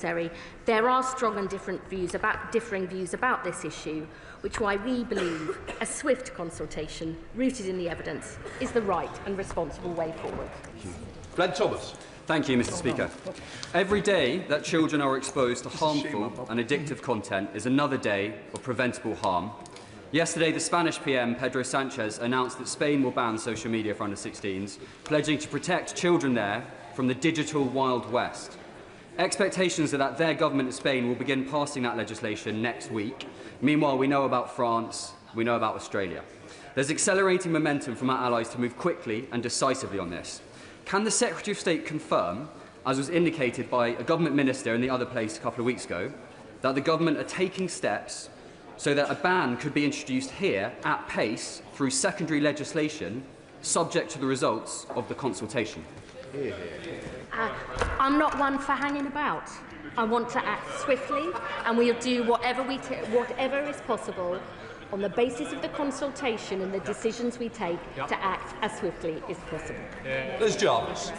There are strong and differing views about this issue, which is why we believe a swift consultation rooted in the evidence is the right and responsible way forward. Glenn Thomas. Thank you, Mr. Speaker. Every day that children are exposed to harmful and addictive content is another day of preventable harm. Yesterday, the Spanish PM, Pedro Sanchez, announced that Spain will ban social media for under-16s, pledging to protect children there from the digital Wild West. Expectations are that their government in Spain will begin passing that legislation next week. Meanwhile, we know about France, we know about Australia. There's accelerating momentum from our allies to move quickly and decisively on this. Can the Secretary of State confirm, as was indicated by a government minister in the other place a couple of weeks ago, that the government are taking steps so that a ban could be introduced here at pace through secondary legislation, subject to the results of the consultation? I'm not one for hanging about. I want to act swiftly, and we'll do whatever is possible on the basis of the consultation and the decisions we take to act as swiftly as possible. Liz Jarvis.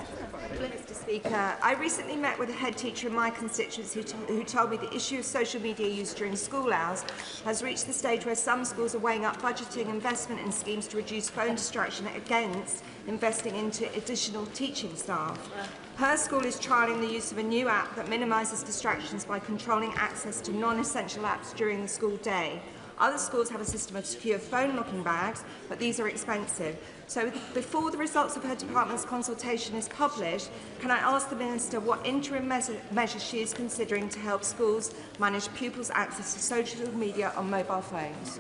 Mr. Speaker, I recently met with a head teacher in my constituency who told me the issue of social media use during school hours has reached the stage where some schools are weighing up budgeting investment in schemes to reduce phone distraction against investing into additional teaching staff. Her school is trialling the use of a new app that minimises distractions by controlling access to non-essential apps during the school day. Other schools have a system of secure phone locking bags, but these are expensive. So before the results of her department's consultation is published, can I ask the Minister what interim measures she is considering to help schools manage pupils' access to social media on mobile phones?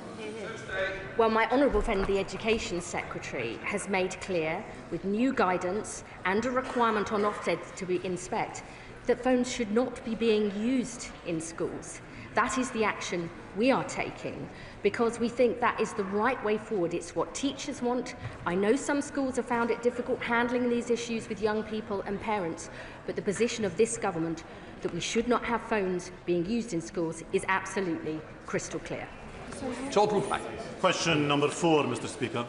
Well, my honourable friend, the Education Secretary, has made clear, with new guidance and a requirement on Ofsted to inspect, that phones should not be being used in schools. That is the action we are taking because we think that is the right way forward. It's what teachers want. I know some schools have found it difficult handling these issues with young people and parents, but the position of this government that we should not have phones being used in schools is absolutely crystal clear. Question number 4, Mr. Speaker.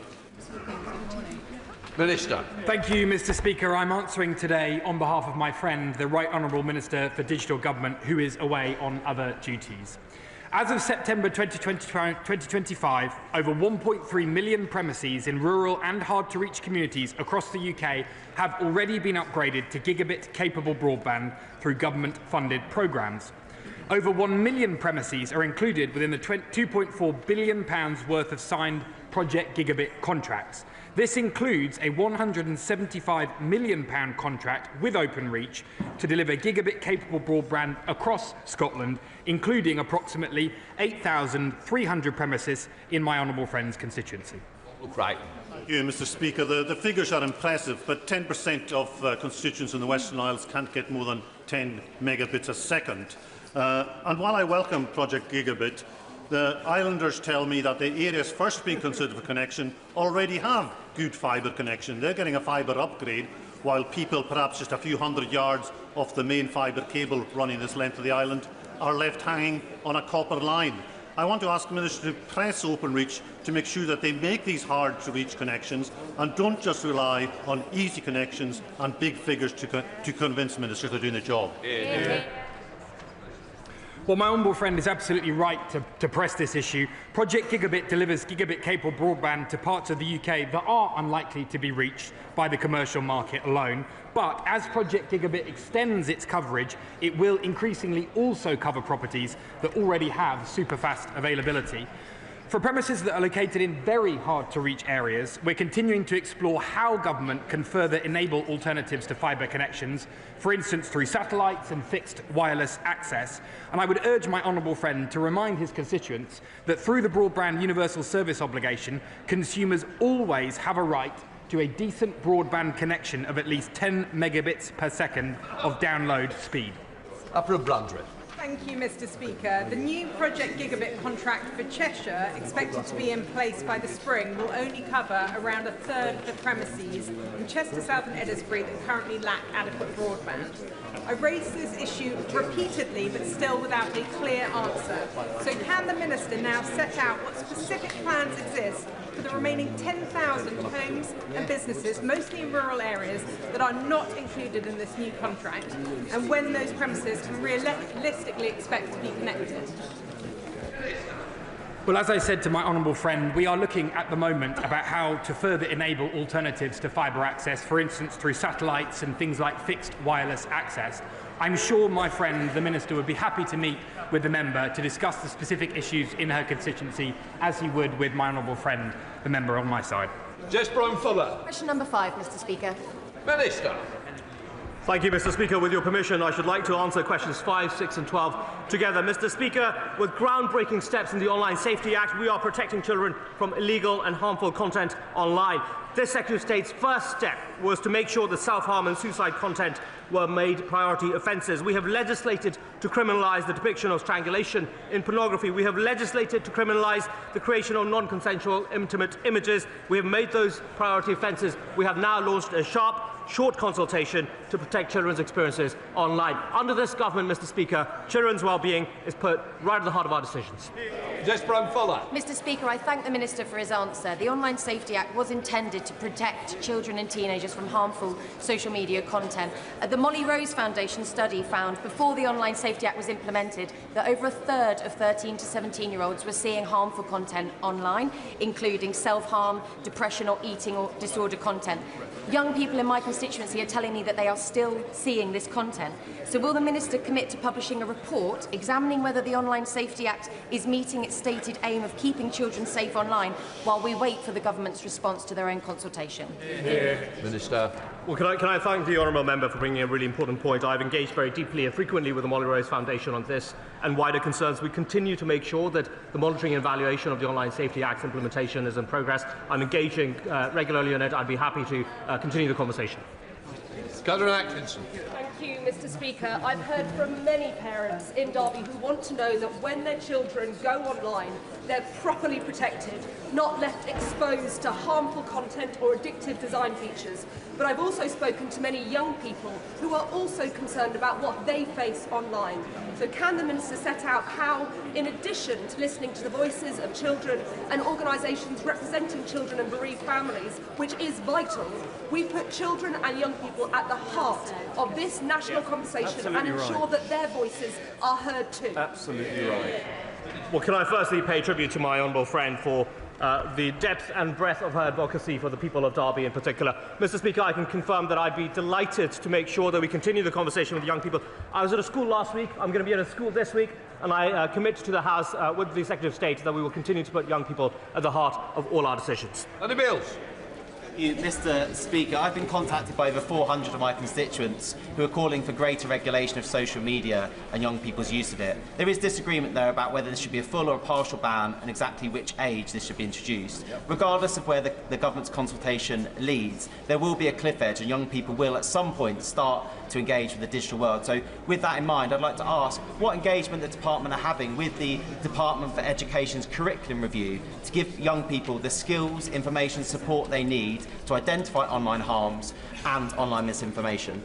Minister. Thank you, Mr. Speaker. I'm answering today on behalf of my friend, the Right Honourable Minister for Digital Government, who is away on other duties. As of September 2025, over 1.3 million premises in rural and hard-to-reach communities across the UK have already been upgraded to gigabit-capable broadband through government-funded programmes. Over 1 million premises are included within the £2.4 billion worth of signed Project Gigabit contracts. This includes a £175 million contract with Openreach to deliver gigabit-capable broadband across Scotland, including approximately 8,300 premises in my honourable friend's constituency. Right. Thank you, Mr. Speaker. The figures are impressive, but 10% of constituents in the Western Isles can't get more than 10 megabits a second. And while I welcome Project Gigabit, the islanders tell me that the areas first being considered for connection already have good fibre connection. They're getting a fibre upgrade, while people perhaps just a few hundred yards off the main fibre cable running this length of the island are left hanging on a copper line. I want to ask the Minister to press Openreach to make sure that they make these hard-to-reach connections and don't just rely on easy connections and big figures to convince ministers they're doing the job. Well, my honourable friend is absolutely right to press this issue. Project Gigabit delivers gigabit-capable broadband to parts of the UK that are unlikely to be reached by the commercial market alone. But as Project Gigabit extends its coverage, it will increasingly also cover properties that already have super-fast availability. For premises that are located in very hard-to-reach areas, we're continuing to explore how government can further enable alternatives to fibre connections, for instance through satellites and fixed wireless access. And I would urge my honourable friend to remind his constituents that through the broadband universal service obligation, consumers always have a right to a decent broadband connection of at least 10 megabits per second of download speed. Upper Blundred. Thank you, Mr. Speaker. The new Project Gigabit contract for Cheshire, expected to be in place by the spring, will only cover around a third of the premises in Chester South and Eddisbury that currently lack adequate broadband. I've raised this issue repeatedly, but still without a clear answer. So can the Minister now set out what specific plans exist for the remaining 10,000 homes and businesses, mostly in rural areas, that are not included in this new contract, and when those premises can realistically expect to be connected? Well, as I said to my honourable friend, we are looking at the moment about how to further enable alternatives to fibre access, for instance through satellites and things like fixed wireless access. I'm sure my friend, the Minister, would be happy to meet with the member to discuss the specific issues in her constituency, as he would with my honourable friend, the member on my side. Jess Brown-Fuller. Question number 5, Mr. Speaker. Minister. Thank you, Mr. Speaker. With your permission, I should like to answer questions 5, 6 and 12 together. Mr. Speaker, with groundbreaking steps in the Online Safety Act, we are protecting children from illegal and harmful content online. This Secretary of State's first step was to make sure that self-harm and suicide content were made priority offences. We have legislated to criminalise the depiction of strangulation in pornography. We have legislated to criminalise the creation of non-consensual intimate images. We have made those priority offences. We have now launched a short consultation to protect children's experiences online. Under this government, Mr. Speaker, children's well-being is put right at the heart of our decisions. Jess Brown-Fuller. Mr. Speaker, I thank the Minister for his answer. The Online Safety Act was intended to protect children and teenagers from harmful social media content. The Molly Rose Foundation study found, before the Online Safety Act was implemented, that over a third of 13 to 17-year-olds were seeing harmful content online, including self-harm, depression or eating or disorder content. Young people in my constituency are telling me that they are still seeing this content. So will the Minister commit to publishing a report examining whether the Online Safety Act is meeting its stated aim of keeping children safe online while we wait for the government's response to their own consultation? Minister. Well, can I thank the honourable member for bringing a really important point. I've engaged very deeply and frequently with the Molly Rose Foundation on this and wider concerns. We continue to make sure that the monitoring and evaluation of the Online Safety Act's implementation is in progress. I'm engaging regularly on it. I'd be happy to continue the conversation. Catherine Atkinson. Thank you, Mr. Speaker. I've heard from many parents in Derby who want to know that when their children go online, they're properly protected, not left exposed to harmful content or addictive design features. But I've also spoken to many young people who are also concerned about what they face online. So can the Minister set out how, in addition to listening to the voices of children and organisations representing children and bereaved families, which is vital, we put children and young people at the heart of this national conversation and ensure that their voices are heard too? Absolutely right. Well, can I firstly pay tribute to my honourable friend for the depth and breadth of her advocacy for the people of Derby in particular. Mr. Speaker, I can confirm that I'd be delighted to make sure that we continue the conversation with young people. I was at a school last week, I'm going to be at a school this week, and I commit to the House with the Secretary of State that we will continue to put young people at the heart of all our decisions. Andy Mills. Mr. Speaker, I've been contacted by over 400 of my constituents who are calling for greater regulation of social media and young people's use of it. There is disagreement there about whether this should be a full or a partial ban and exactly which age this should be introduced. Regardless of where the government's consultation leads, there will be a cliff edge and young people will at some point start to engage with the digital world. So with that in mind, I'd like to ask what engagement the Department are having with the Department for Education's curriculum review to give young people the skills, information, support they need to identify online harms and online misinformation.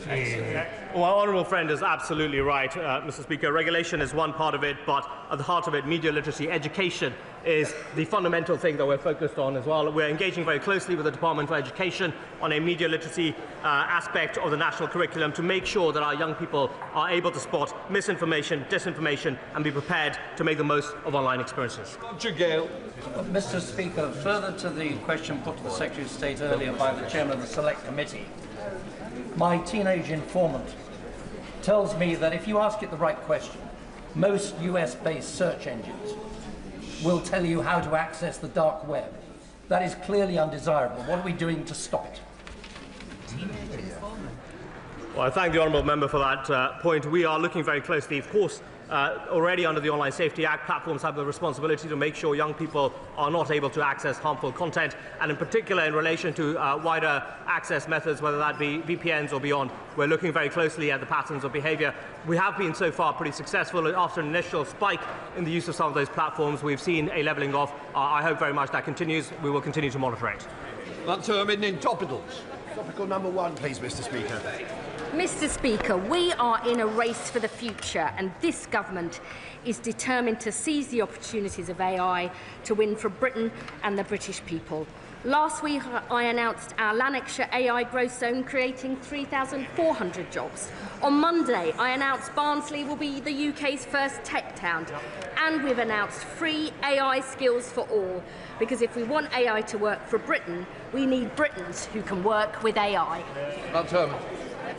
Well, our honourable friend is absolutely right, Mr. Speaker. Regulation is one part of it, but at the heart of it, media literacy education is the fundamental thing that we're focused on as well. We're engaging very closely with the Department for Education on a media literacy aspect of the national curriculum to make sure that our young people are able to spot misinformation, disinformation, and be prepared to make the most of online experiences. Mr. Speaker, further to the question put to the Secretary of State earlier by the Chairman of the Select Committee, my teenage informant tells me that if you ask it the right question, most US-based search engines will tell you how to access the dark web. That is clearly undesirable. What are we doing to stop it? Well, I thank the honourable member for that point. We are looking very closely, of course. Already under the Online Safety Act, platforms have the responsibility to make sure young people are not able to access harmful content, and in particular in relation to wider access methods, whether that be VPNs or beyond. We're looking very closely at the patterns of behaviour. We have been so far pretty successful. After an initial spike in the use of some of those platforms, we've seen a levelling off. I hope very much that continues. We will continue to monitor it. That term in topicals. Topical number 1, please, Mr. Speaker. Mr. Speaker, we are in a race for the future, and this government is determined to seize the opportunities of AI to win for Britain and the British people. Last week, I announced our Lanarkshire AI Growth Zone, creating 3,400 jobs. On Monday, I announced Barnsley will be the UK's first tech town. And we've announced free AI skills for all, because if we want AI to work for Britain, we need Britons who can work with AI.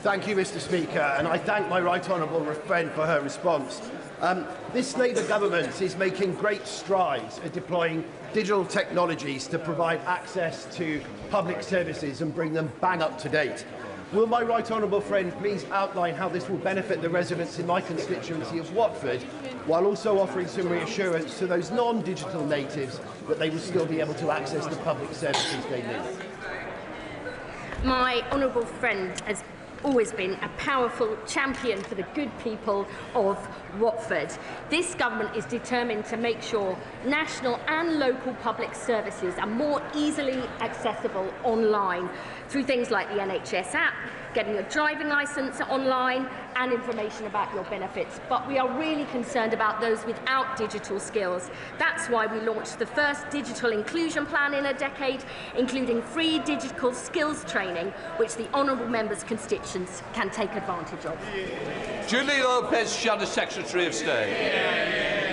Thank you, Mr. Speaker, and I thank my right honourable friend for her response. This Labour government is making great strides at deploying digital technologies to provide access to public services and bring them bang up to date. Will my right honourable friend please outline how this will benefit the residents in my constituency of Watford, while also offering some reassurance to those non-digital natives that they will still be able to access the public services they need? My honourable friend has always been a powerful champion for the good people of Watford. This government is determined to make sure national and local public services are more easily accessible online through things like the NHS app, getting your driving licence online, and information about your benefits. But we are really concerned about those without digital skills. That's why we launched the first digital inclusion plan in a decade, including free digital skills training, which the honourable members' constituents can take advantage of. Julie Lopez, Shadow Secretary of State.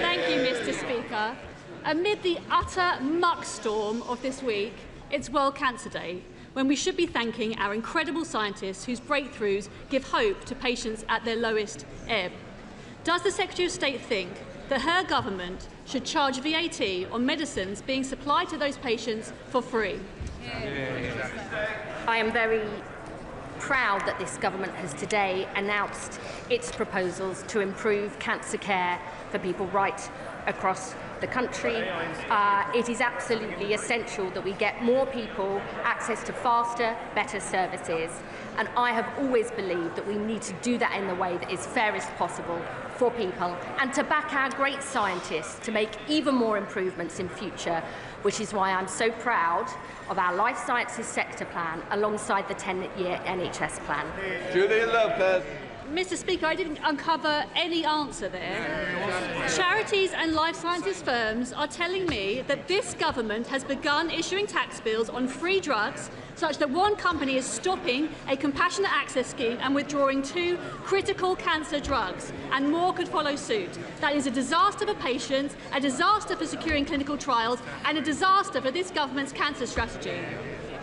Thank you, Mr. Speaker. Amid the utter muckstorm of this week, it's World Cancer Day, when we should be thanking our incredible scientists whose breakthroughs give hope to patients at their lowest ebb. Does the Secretary of State think that her government should charge VAT on medicines being supplied to those patients for free? I am very proud that this government has today announced its proposals to improve cancer care for people right across the country. It is absolutely essential that we get more people access to faster, better services. And I have always believed that we need to do that in the way that is fairest possible for people, and to back our great scientists to make even more improvements in future, which is why I'm so proud of our life sciences sector plan alongside the 10-year NHS plan. Julie Lopez. Mr. Speaker, I didn't uncover any answer there. Charities and life sciences firms are telling me that this government has begun issuing tax bills on free drugs, such that one company is stopping a compassionate access scheme and withdrawing 2 critical cancer drugs, and more could follow suit. That is a disaster for patients, a disaster for securing clinical trials, and a disaster for this government's cancer strategy.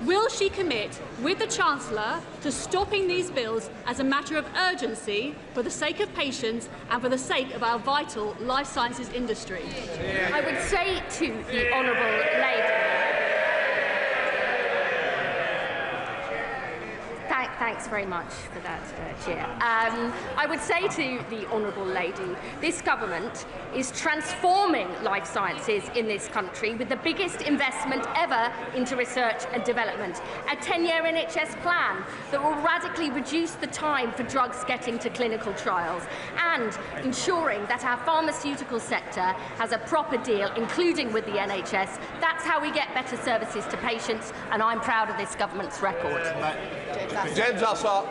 Will she commit, with the Chancellor, to stopping these bills as a matter of urgency for the sake of patients and for the sake of our vital life sciences industry? I would say to the honourable lady, thanks very much for that, Chair. I would say to the honourable lady, this government is transforming life sciences in this country with the biggest investment ever into research and development, a 10-year NHS plan that will radically reduce the time for drugs getting to clinical trials, and ensuring that our pharmaceutical sector has a proper deal, including with the NHS. That's how we get better services to patients, and I'm proud of this government's record. James Assar.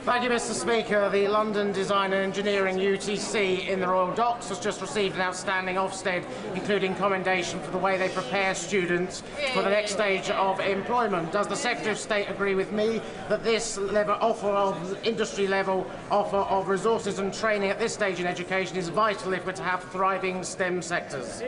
Thank you, Mr. Speaker. The London Design and Engineering UTC in the Royal Docks has just received an outstanding Ofsted, including commendation for the way they prepare students for the next stage of employment. Does the Secretary of State agree with me that this industry-level offer of resources and training at this stage in education is vital if we're to have thriving STEM sectors?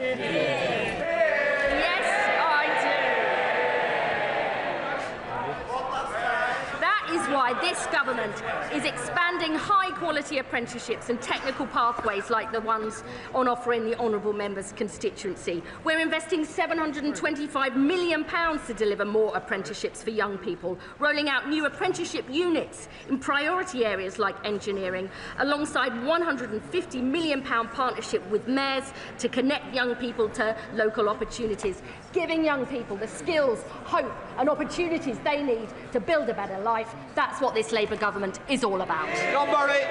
Why by this government is expanding high-quality apprenticeships and technical pathways like the ones on offer in the honourable member's constituency. We're investing £725 million to deliver more apprenticeships for young people, rolling out new apprenticeship units in priority areas like engineering, alongside £150 million partnership with mayors to connect young people to local opportunities, giving young people the skills, hope and opportunities they need to build a better life. That's what this Labour government is all about. John Murray.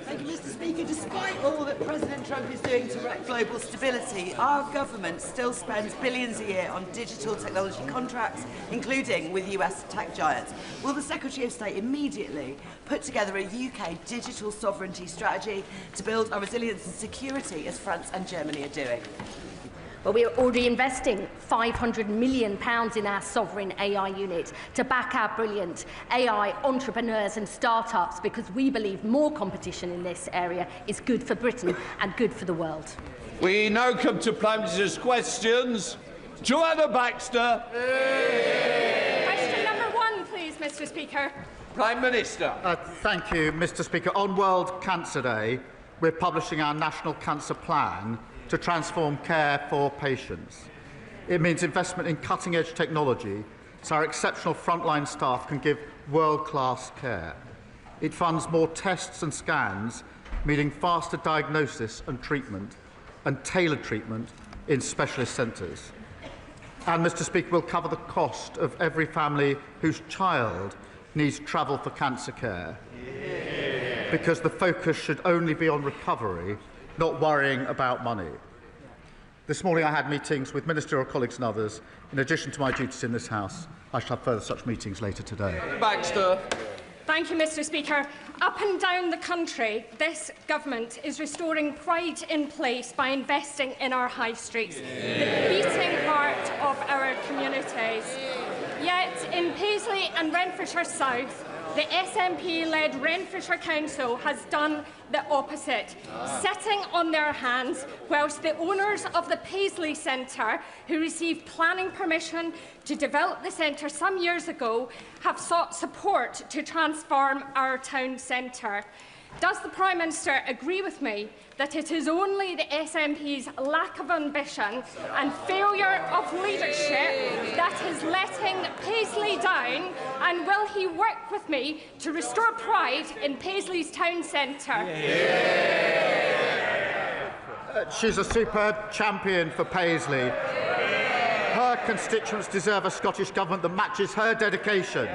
Thank you, Mr. Speaker. Despite all that President Trump is doing to wreck global stability, our government still spends billions a year on digital technology contracts, including with US tech giants. Will the Secretary of State immediately put together a UK digital sovereignty strategy to build our resilience and security as France and Germany are doing? Well, we are already investing £500 million in our sovereign AI unit to back our brilliant AI entrepreneurs and start-ups, because we believe more competition in this area is good for Britain and good for the world. We now come to Prime Minister's questions. Joanna Baxter. Question number 1, please, Mr. Speaker. Prime Minister. Thank you, Mr. Speaker. On World Cancer Day, we're publishing our National Cancer Plan to transform care for patients. It means investment in cutting-edge technology so our exceptional frontline staff can give world-class care. It funds more tests and scans, meaning faster diagnosis and treatment, and tailored treatment in specialist centres. And, Mr. Speaker, we'll cover the cost of every family whose child needs travel for cancer care, because the focus should only be on recovery, not worrying about money. This morning I had meetings with ministerial colleagues and others. In addition to my duties in this House, I shall have further such meetings later today. Baxter. Thank you, Mr. Speaker. Up and down the country, this government is restoring pride in place by investing in our high streets, the beating heart of our communities. Yet, in Paisley and Renfrewshire South, the SNP-led Renfrewshire Council has done the opposite, sitting on their hands whilst the owners of the Paisley Centre, who received planning permission to develop the centre some years ago, have sought support to transform our town centre. Does the Prime Minister agree with me that it is only the SNP's lack of ambition and failure of leadership that is letting Paisley down, and will he work with me to restore pride in Paisley's town centre? She's a superb champion for Paisley. Her constituents deserve a Scottish Government that matches her dedication.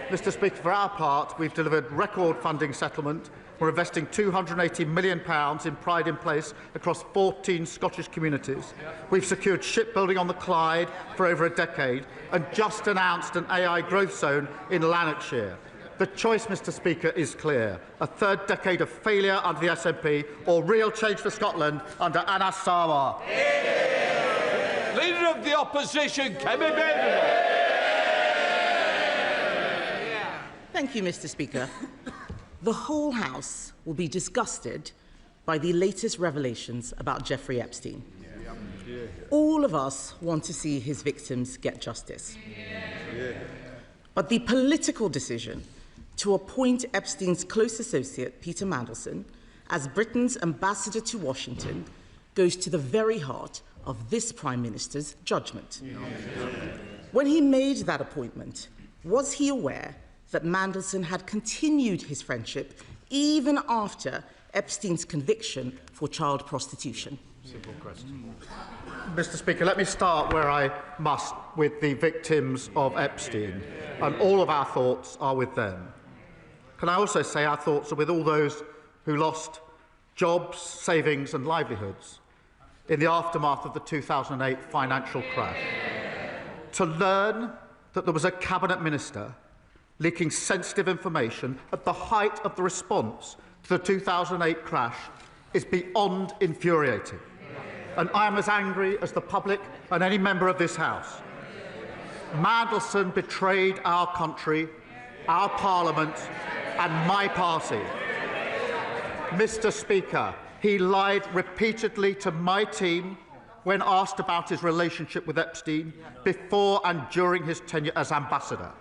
Mr. Speaker, for our part, we've delivered record funding settlement. We're investing £280 million in Pride in Place across 14 Scottish communities. We've secured shipbuilding on the Clyde for over a decade and just announced an AI growth zone in Lanarkshire. The choice, Mr. Speaker, is clear. A third decade of failure under the SNP or real change for Scotland under Anas Sarwar. Leader of the Opposition, Kemi Badenoch. Thank you, Mr. Speaker. The whole House will be disgusted by the latest revelations about Jeffrey Epstein. All of us want to see his victims get justice. But the political decision to appoint Epstein's close associate, Peter Mandelson, as Britain's ambassador to Washington goes to the very heart of this Prime Minister's judgment. When he made that appointment, was he aware that Mandelson had continued his friendship even after Epstein's conviction for child prostitution? Simple question. Mr. Speaker, let me start where I must, with the victims of Epstein, and all of our thoughts are with them. Can I also say our thoughts are with all those who lost jobs, savings and livelihoods in the aftermath of the 2008 financial crash. To learn that there was a cabinet minister leaking sensitive information at the height of the response to the 2008 crash is beyond infuriating. And I am as angry as the public and any member of this House. Mandelson betrayed our country, our Parliament and my party. Mr. Speaker, he lied repeatedly to my team when asked about his relationship with Epstein before and during his tenure as ambassador.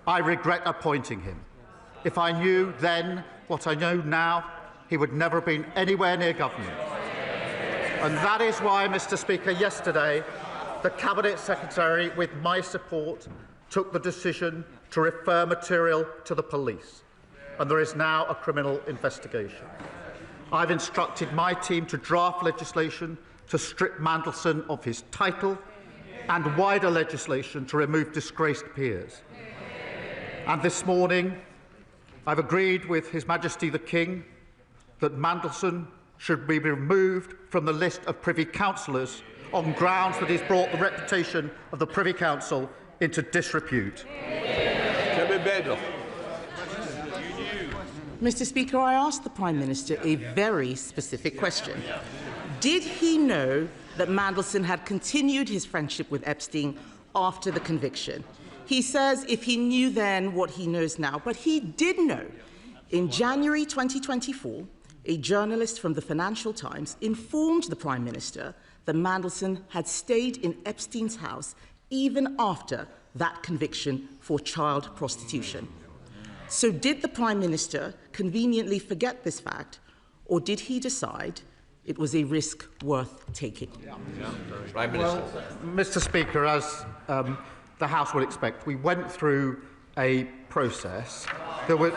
I regret appointing him. If I knew then what I know now, he would never have been anywhere near government. And that is why, Mr. Speaker, yesterday the Cabinet Secretary, with my support, took the decision to refer material to the police, and there is now a criminal investigation. I've instructed my team to draft legislation to strip Mandelson of his title and wider legislation to remove disgraced peers. And this morning, I've agreed with His Majesty the King that Mandelson should be removed from the list of Privy Councillors on grounds that he's brought the reputation of the Privy Council into disrepute. Kemi Badenoch. Mr. Speaker, I asked the Prime Minister a very specific question. Did he know that Mandelson had continued his friendship with Epstein after the conviction? He says if he knew then what he knows now, but he did know. In January 2024, a journalist from the Financial Times informed the Prime Minister that Mandelson had stayed in Epstein's house even after that conviction for child prostitution. So did the Prime Minister conveniently forget this fact, or did he decide it was a risk worth taking? Prime Minister. Well, Mr. Speaker, as the House would expect, we went through a process. There was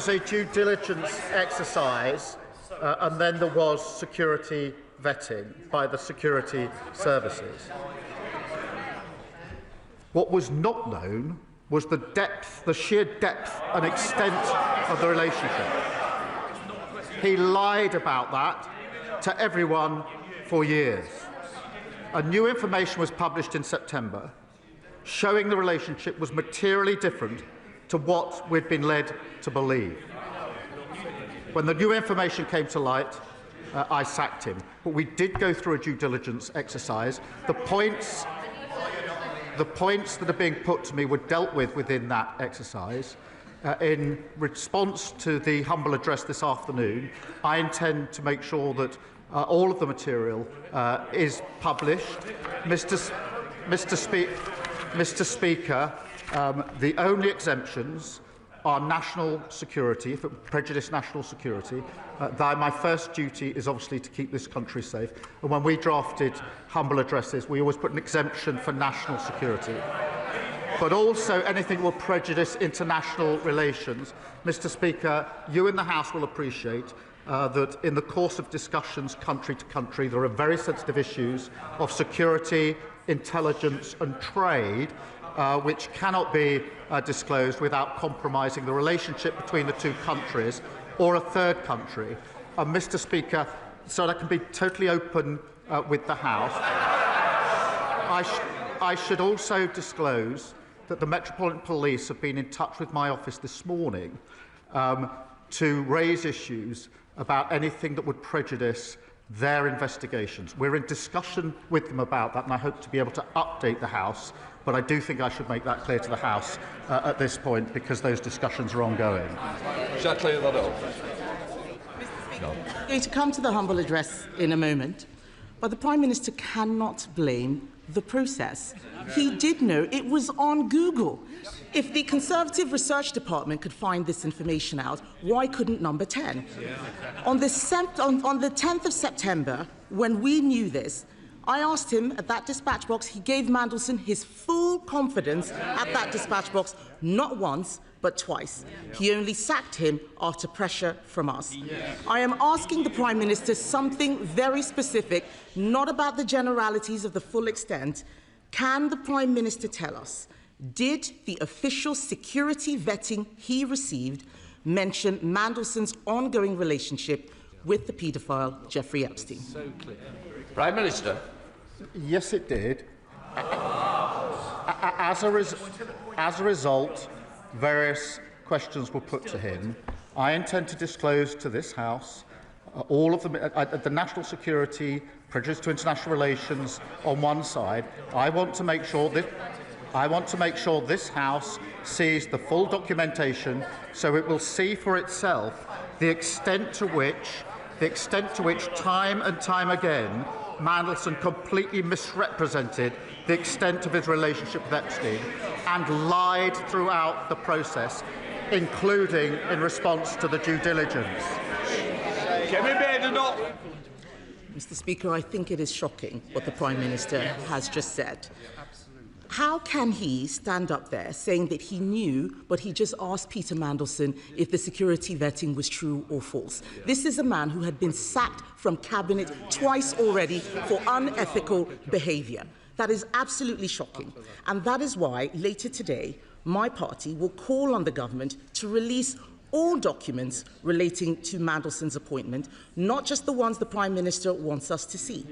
a due diligence exercise, and then there was security vetting by the security services. What was not known was the depth, the sheer depth and extent of the relationship. He lied about that to everyone for years. And new information was published in September showing the relationship was materially different to what we'd been led to believe. When the new information came to light, I sacked him. But we did go through a due diligence exercise. The points that are being put to me were dealt with within that exercise. In response to the humble address this afternoon, I intend to make sure that all of the material is published. Mr. Speaker, the only exemptions are national security, if it prejudice national security. My first duty is obviously to keep this country safe. And when we drafted humble addresses, we always put an exemption for national security. But also anything that will prejudice international relations. Mr. Speaker, you in the House will appreciate that in the course of discussions country to country, there are very sensitive issues of security, intelligence and trade which cannot be disclosed without compromising the relationship between the two countries or a third country. Mr. Speaker, so that I can be totally open with the House, I should also disclose that the Metropolitan Police have been in touch with my office this morning to raise issues about anything that would prejudice their investigations. We're in discussion with them about that, and I hope to be able to update the House, but I do think I should make that clear to the House at this point, because those discussions are ongoing. Shall I clear that up? I'm going to come to the humble address in a moment, but the Prime Minister cannot blame the process. He did know. It was on Google. If the Conservative Research Department could find this information out, why couldn't Number 10? On the 10th of September, when we knew this, I asked him at that dispatch box, he gave Mandelson his full confidence at that dispatch box, not once, but twice. He only sacked him after pressure from us. I am asking the Prime Minister something very specific, not about the generalities of the full extent. Can the Prime Minister tell us, did the official security vetting he received mention Mandelson's ongoing relationship with the paedophile Jeffrey Epstein? So clear. Prime Minister. Yes, it did. As a result, various questions were put to him. I intend to disclose to this House all of the national security, prejudice to international relations on one side. I want to make sure this House sees the full documentation, so it will see for itself the extent to which time and time again Mandelson completely misrepresented the extent of his relationship with Epstein and lied throughout the process, including in response to the due diligence. Kemi Badenoch. Mr. Speaker, I think it is shocking what the Prime Minister has just said. How can he stand up there saying that he knew, but he just asked Peter Mandelson if the security vetting was true or false? This is a man who had been sacked from cabinet twice already for unethical behaviour. That is absolutely shocking. And that is why later today, my party will call on the government to release all documents relating to Mandelson's appointment, not just the ones the Prime Minister wants us to see.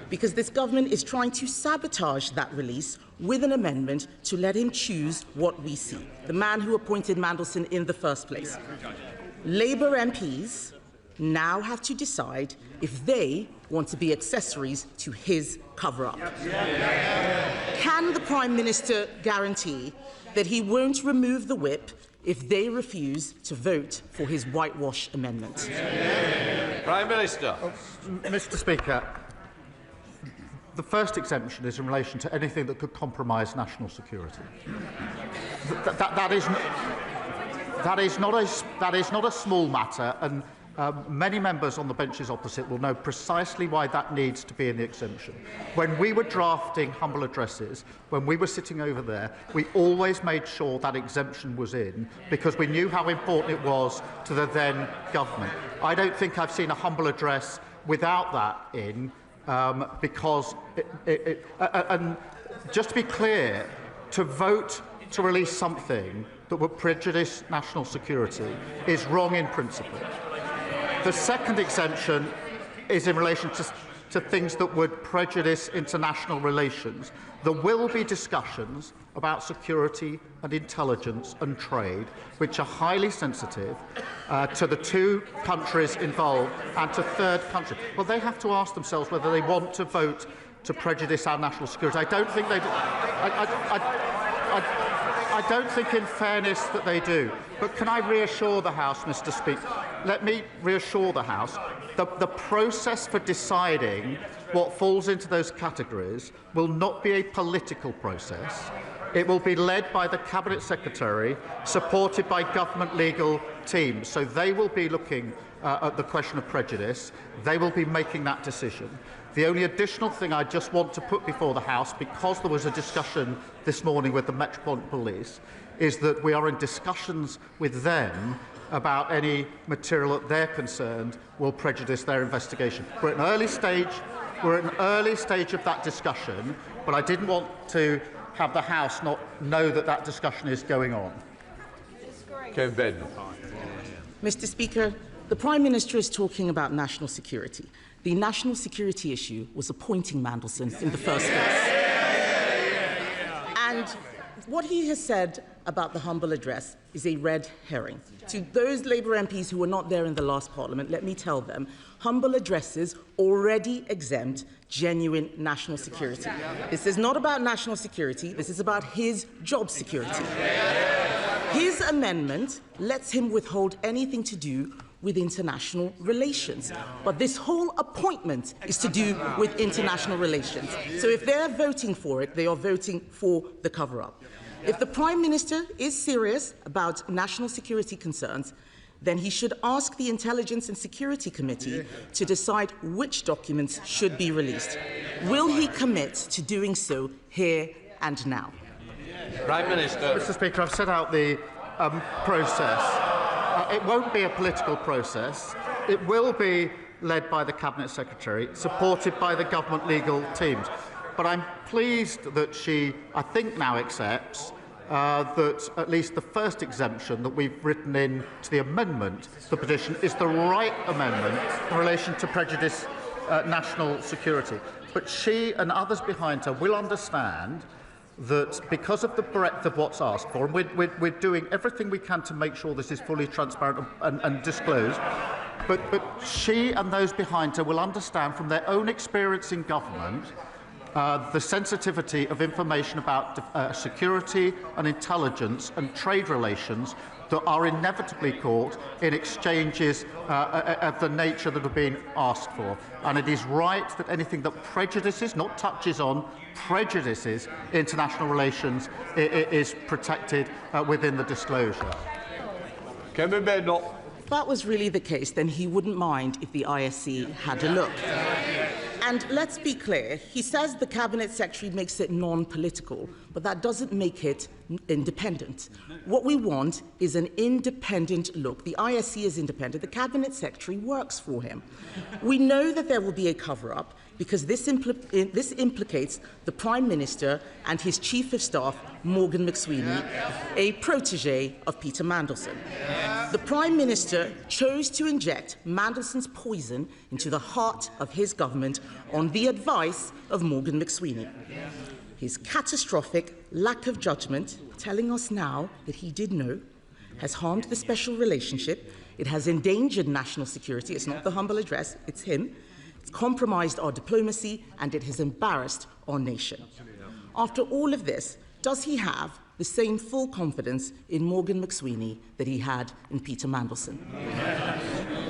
Because this government is trying to sabotage that release with an amendment to let him choose what we see, the man who appointed Mandelson in the first place. Labour MPs now have to decide if they want to be accessories to his cover-up. Can the Prime Minister guarantee that he won't remove the whip if they refuse to vote for his whitewash amendment? Prime Minister. Mr. Speaker, the first exemption is in relation to anything that could compromise national security. That is not a small matter, and many members on the benches opposite will know precisely why that needs to be in the exemption. When we were drafting humble addresses, when we were sitting over there, we always made sure that exemption was in because we knew how important it was to the then government. I don't think I've seen a humble address without that in, because and just to be clear, to vote to release something that would prejudice national security is wrong in principle. The second exemption is in relation to things that would prejudice international relations. There will be discussions about security and intelligence and trade, which are highly sensitive to the two countries involved and to third countries. Well, they have to ask themselves whether they want to vote to prejudice our national security. I don't think they do. I don't think, in fairness, that they do. But can I reassure the House, Mr. Speaker? Let me reassure the House that the process for deciding what falls into those categories will not be a political process. It will be led by the Cabinet Secretary, supported by government legal teams. So they will be looking at the question of prejudice. They will be making that decision. The only additional thing I just want to put before the House, because there was a discussion this morning with the Metropolitan Police, is that we are in discussions with them about any material that they're concerned will prejudice their investigation. We're at an early stage of that discussion, but I didn't want to have the House not know that that discussion is going on. Kemi Badenoch. Mr. Speaker, the Prime Minister is talking about national security. The national security issue was appointing Mandelson in the first place. And what he has said about the humble address is a red herring. To those Labour MPs who were not there in the last Parliament, let me tell them, humble addresses already exempt genuine national security. This is not about national security, this is about his job security. His amendment lets him withhold anything to do with international relations. But this whole appointment is to do with international relations. So if they're voting for it, they are voting for the cover-up. If the Prime Minister is serious about national security concerns, then he should ask the Intelligence and Security Committee to decide which documents should be released. Will he commit to doing so here and now? Prime Minister. Mr. Speaker, I've set out the process. It won't be a political process. It will be led by the Cabinet Secretary, supported by the government legal teams. But I'm pleased that she, I think, now accepts that at least the first exemption that we've written in to the amendment to the petition is the right amendment in relation to prejudice national security. But she and others behind her will understand that because of the breadth of what's asked for, and we're doing everything we can to make sure this is fully transparent and disclosed, but she and those behind her will understand from their own experience in government the sensitivity of information about security and intelligence and trade relations that are inevitably caught in exchanges of the nature that have been asked for. And it is right that anything that prejudices, not touches on, prejudices international relations is protected within the disclosure. Kemi Badenoch. If that was really the case, then he wouldn't mind if the ISC had a look. And let's be clear, he says the Cabinet Secretary makes it non-political, but that doesn't make it independent. What we want is an independent look. The ISC is independent. The Cabinet Secretary works for him. We know that there will be a cover-up because this implicates the Prime Minister and his Chief of Staff, Morgan McSweeney, a protege of Peter Mandelson. The Prime Minister chose to inject Mandelson's poison into the heart of his government on the advice of Morgan McSweeney. His catastrophic lack of judgment, telling us now that he did know, has harmed the special relationship. It has endangered national security. It's not the humble address, it's him. It's compromised our diplomacy, and it has embarrassed our nation. After all of this, does he have the same full confidence in Morgan McSweeney that he had in Peter Mandelson?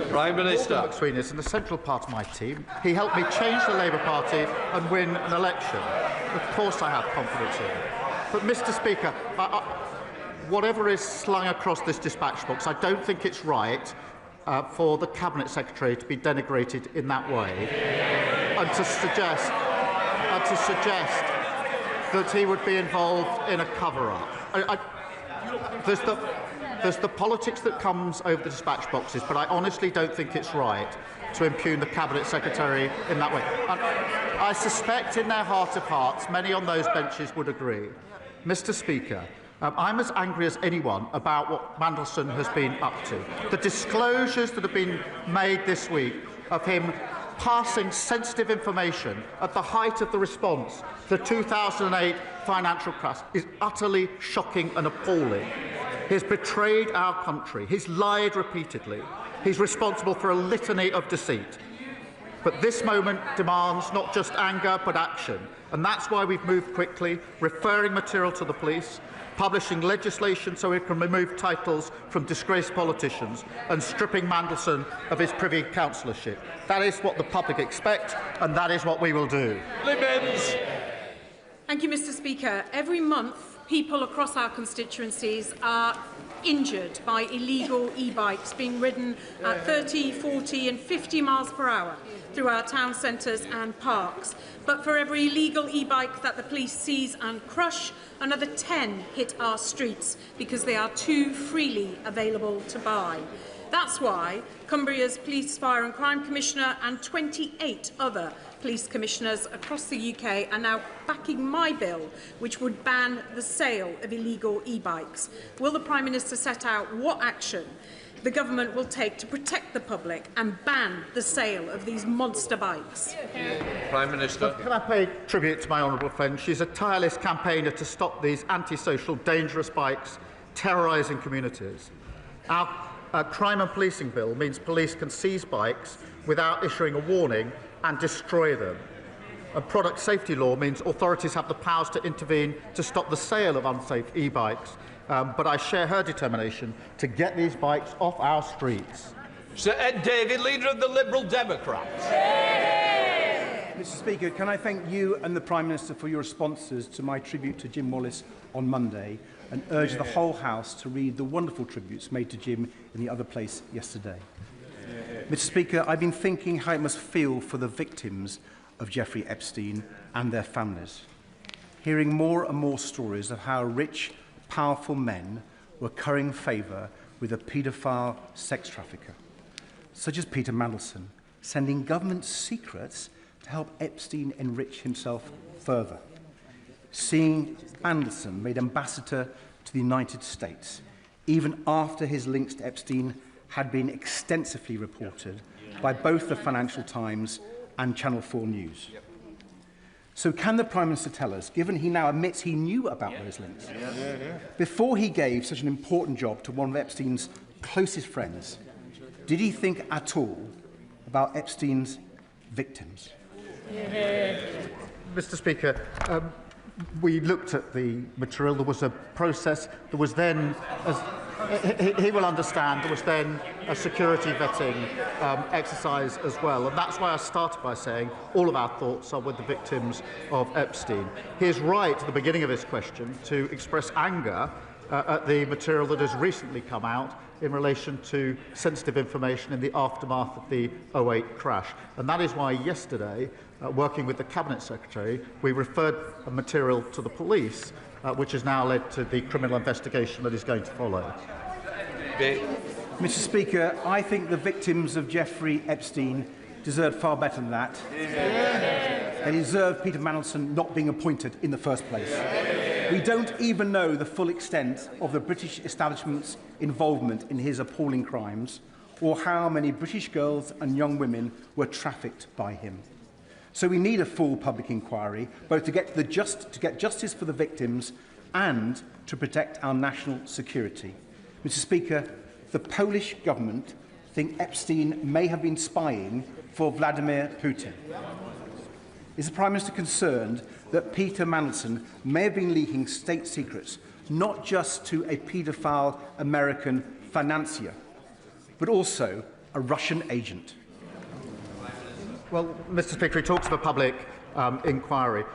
Prime Minister. Morgan McSweeney is an essential part of my team. He helped me change the Labour Party and win an election. Of course I have confidence in him. But, Mr. Speaker, whatever is slung across this dispatch box, I don't think it's right for the Cabinet Secretary to be denigrated in that way and to suggest that he would be involved in a cover-up. There's the politics that comes over the dispatch boxes, but I honestly don't think it's right to impugn the Cabinet Secretary in that way. And I suspect in their heart of hearts, many on those benches would agree. Mr. Speaker, I'm as angry as anyone about what Mandelson has been up to. The disclosures that have been made this week of him passing sensitive information at the height of the response to the 2008 financial crash is utterly shocking and appalling. He's betrayed our country. He's lied repeatedly. He's responsible for a litany of deceit. But this moment demands not just anger, but action. And that's why we've moved quickly, referring material to the police, publishing legislation so we can remove titles from disgraced politicians, and stripping Mandelson of his Privy Councillorship. That is what the public expect, and that is what we will do. Thank you, Mr. Speaker. Every month, people across our constituencies are injured by illegal e-bikes being ridden at 30, 40 and 50 miles per hour through our town centres and parks. But for every illegal e-bike that the police seize and crush, another 10 hit our streets because they are too freely available to buy. That's why Cumbria's Police, Fire and Crime Commissioner and 28 other police commissioners across the UK are now backing my bill, which would ban the sale of illegal e-bikes. Will the Prime Minister set out what action the government will take to protect the public and ban the sale of these monster bikes? Prime Minister. Can I pay tribute to my honourable friend? She's a tireless campaigner to stop these antisocial, dangerous bikes terrorising communities. Our crime and policing bill means police can seize bikes without issuing a warning and destroy them. And product safety law means authorities have the powers to intervene to stop the sale of unsafe e-bikes. But I share her determination to get these bikes off our streets. Sir Ed Davey, leader of the Liberal Democrats. Mr. Speaker, can I thank you and the Prime Minister for your responses to my tribute to Jim Wallace on Monday, and urge the whole House to read the wonderful tributes made to Jim in the other place yesterday. Mr. Speaker, I've been thinking how it must feel for the victims of Jeffrey Epstein and their families, hearing more and more stories of how rich, powerful men were currying favour with a paedophile sex trafficker, such as Peter Mandelson, sending government secrets to help Epstein enrich himself further. Seeing Mandelson made ambassador to the United States, even after his links to Epstein had been extensively reported by both the Financial Times and Channel 4 News. So can the Prime Minister tell us, given he now admits he knew about those links, before he gave such an important job to one of Epstein's closest friends, did he think at all about Epstein's victims? Mr. Speaker, we looked at the material. There was a process. There was then, as he will understand, there was then a security vetting exercise as well. And that's why I started by saying all of our thoughts are with the victims of Epstein. He is right at the beginning of his question to express anger at the material that has recently come out in relation to sensitive information in the aftermath of the 2008 crash. And that is why yesterday, working with the Cabinet Secretary, we referred a material to the police, which has now led to the criminal investigation that is going to follow. Mr. Speaker, I think the victims of Jeffrey Epstein deserve far better than that. They deserve Peter Mandelson not being appointed in the first place. We don't even know the full extent of the British establishment's involvement in his appalling crimes, or how many British girls and young women were trafficked by him. So we need a full public inquiry, both to get justice for the victims and to protect our national security. Mr. Speaker, the Polish government think Epstein may have been spying for Vladimir Putin. Is the Prime Minister concerned that Peter Mandelson may have been leaking state secrets, not just to a paedophile American financier, but also a Russian agent? Well, Mr. Speaker, he talks of a public inquiry.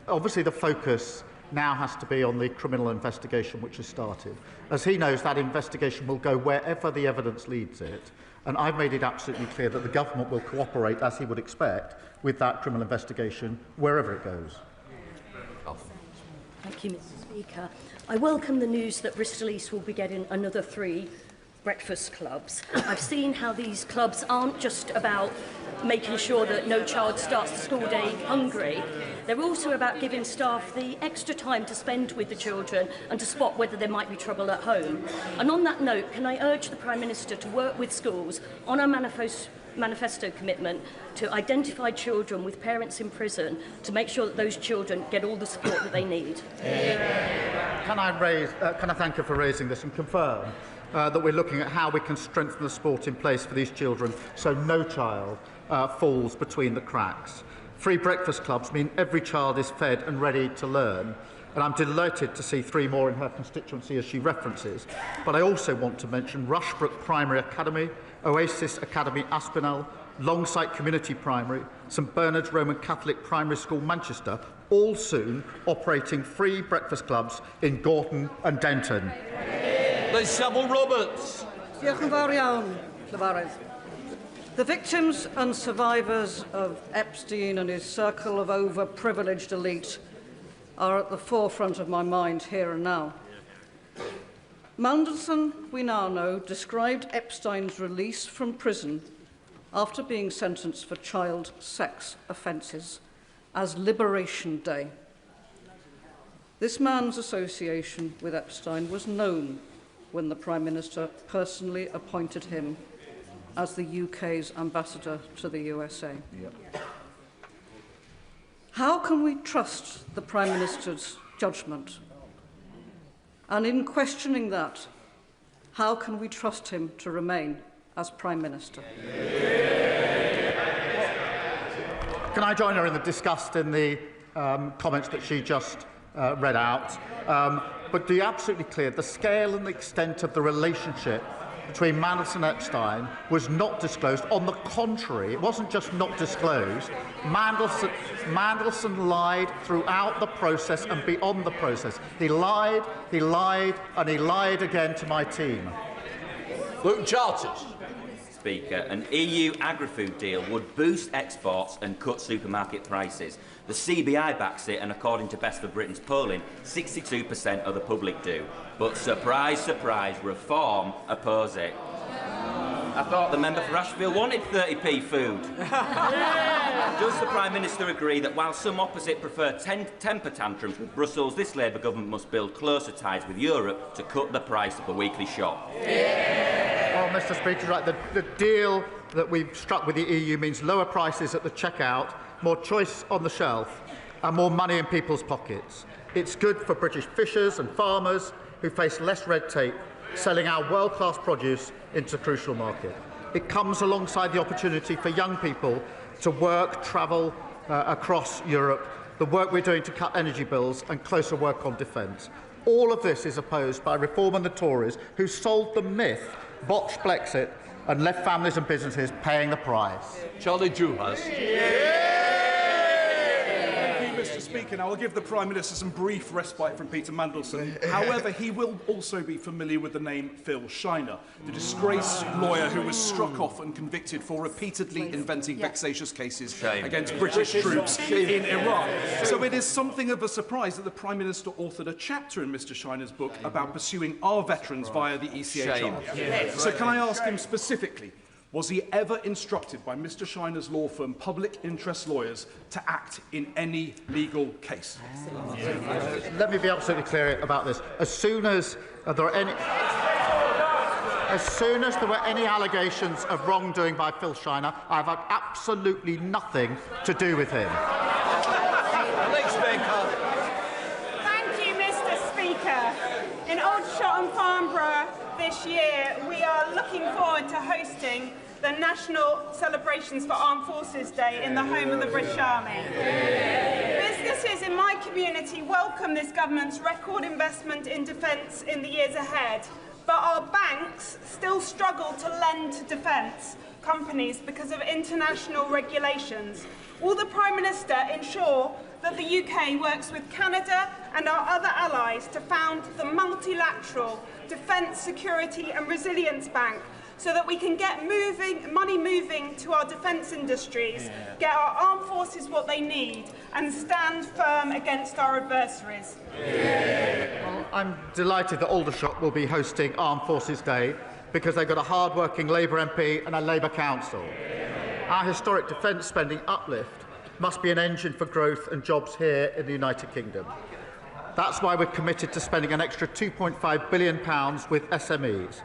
Obviously, the focus now has to be on the criminal investigation which has started. As he knows, that investigation will go wherever the evidence leads it. And I've made it absolutely clear that the government will cooperate, as he would expect, with that criminal investigation, wherever it goes. Thank you, Mr. Speaker. I welcome the news that Bristol East will be getting another 3 breakfast clubs. I've seen how these clubs aren't just about making sure that no child starts the school day hungry. They're also about giving staff the extra time to spend with the children and to spot whether there might be trouble at home. And on that note, can I urge the Prime Minister to work with schools on our manifesto commitment to identify children with parents in prison to make sure that those children get all the support that they need? Can I thank her for raising this and confirm that we're looking at how we can strengthen the support in place for these children so no child falls between the cracks. Free breakfast clubs mean every child is fed and ready to learn. And I'm delighted to see 3 more in her constituency as she references. But I also want to mention Rushbrook Primary Academy, Oasis Academy Aspinall, Longsight Community Primary, St Bernard's Roman Catholic Primary School Manchester, all soon operating free breakfast clubs in Gorton and Denton. There's Sybil Roberts. Diolch yn fawr iawn, Llyfarydd. The victims and survivors of Epstein and his circle of overprivileged elite are at the forefront of my mind here and now. Mandelson, we now know, described Epstein's release from prison after being sentenced for child sex offences as Liberation Day. This man's association with Epstein was known when the Prime Minister personally appointed him as the UK's ambassador to the USA. Yep. How can we trust the Prime Minister's judgment? And in questioning that, how can we trust him to remain as Prime Minister? Can I join her in the disgust in the comments that she just read out? But to be absolutely clear, the scale and the extent of the relationship between Mandelson and Epstein was not disclosed. On the contrary, it wasn't just not disclosed. Mandelson lied throughout the process and beyond the process. He lied, and he lied again to my team. Luke Charters. Speaker, an EU agri-food deal would boost exports and cut supermarket prices. The CBI backs it, and according to Best for Britain's polling, 62% of the public do. But surprise, surprise, Reform oppose it. I thought the member for Ashfield wanted 30p food. Does the Prime Minister agree that while some opposite prefer temper tantrums with Brussels, this Labour government must build closer ties with Europe to cut the price of the weekly shop? Well, Mr. Speaker, right, the deal that we've struck with the EU means lower prices at the checkout, more choice on the shelf and more money in people's pockets. It's good for British fishers and farmers who face less red tape, selling our world-class produce into a crucial market. It comes alongside the opportunity for young people to work, travel across Europe. the work we're doing to cut energy bills and closer work on defence. All of this is opposed by Reform and the Tories, who sold the myth, botched Brexit, and left families and businesses paying the price. Charlie Dewhurst. Mr. Speaker, now I'll give the Prime Minister some brief respite from Peter Mandelson. However, he will also be familiar with the name Phil Shiner, the disgraced lawyer who was struck off and convicted for repeatedly inventing vexatious cases against British troops in Iraq. So it is something of a surprise that the Prime Minister authored a chapter in Mr. Shiner's book about pursuing our veterans via the ECHR. So can I ask him specifically, was he ever instructed by Mr. Shiner's law firm, Public Interest Lawyers, to act in any legal case? Let me be absolutely clear about this. As soon as there were any allegations of wrongdoing by Phil Shiner, I've had absolutely nothing to do with him. Thank you, Mr. Speaker. In Aldershot and Farnborough this year, we are looking forward to hosting the National Celebrations for Armed Forces Day in the home of the British Army. Businesses in my community welcome this government's record investment in defence in the years ahead, but our banks still struggle to lend to defence companies because of international regulations. Will the Prime Minister ensure that the UK works with Canada and our other allies to found the multilateral Defence, Security and Resilience Bank, so that we can get money moving to our defence industries, get our armed forces what they need, and stand firm against our adversaries? Well, I'm delighted that Aldershot will be hosting Armed Forces Day because they've got a hard-working Labour MP and a Labour council. Our historic defence spending uplift must be an engine for growth and jobs here in the United Kingdom. That's why we're committed to spending an extra £2.5 billion with SMEs.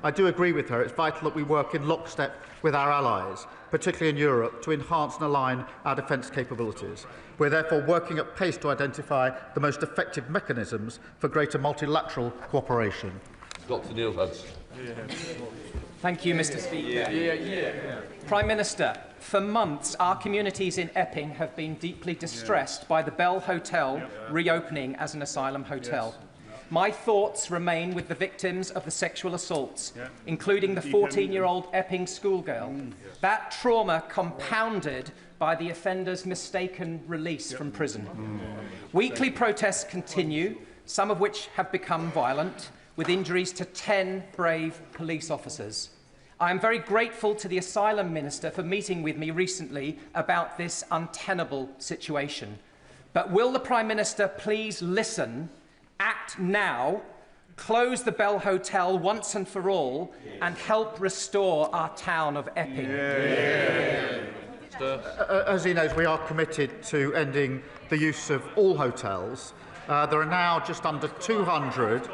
I do agree with her. It's vital that we work in lockstep with our allies, particularly in Europe, to enhance and align our defence capabilities. We're therefore working at pace to identify the most effective mechanisms for greater multilateral cooperation. Dr. Neil Hudson. Thank you, Mr. Speaker. Prime Minister, for months our communities in Epping have been deeply distressed by the Bell Hotel reopening as an asylum hotel. My thoughts remain with the victims of the sexual assaults, including the 14-year-old Epping schoolgirl. That trauma compounded by the offender's mistaken release from prison. Weekly protests continue, some of which have become violent, with injuries to 10 brave police officers. I am very grateful to the Asylum Minister for meeting with me recently about this untenable situation. But will the Prime Minister please listen, act now, close the Bell Hotel once and for all, and help restore our town of Epping? As he knows, we are committed to ending the use of all hotels. There are now just under 200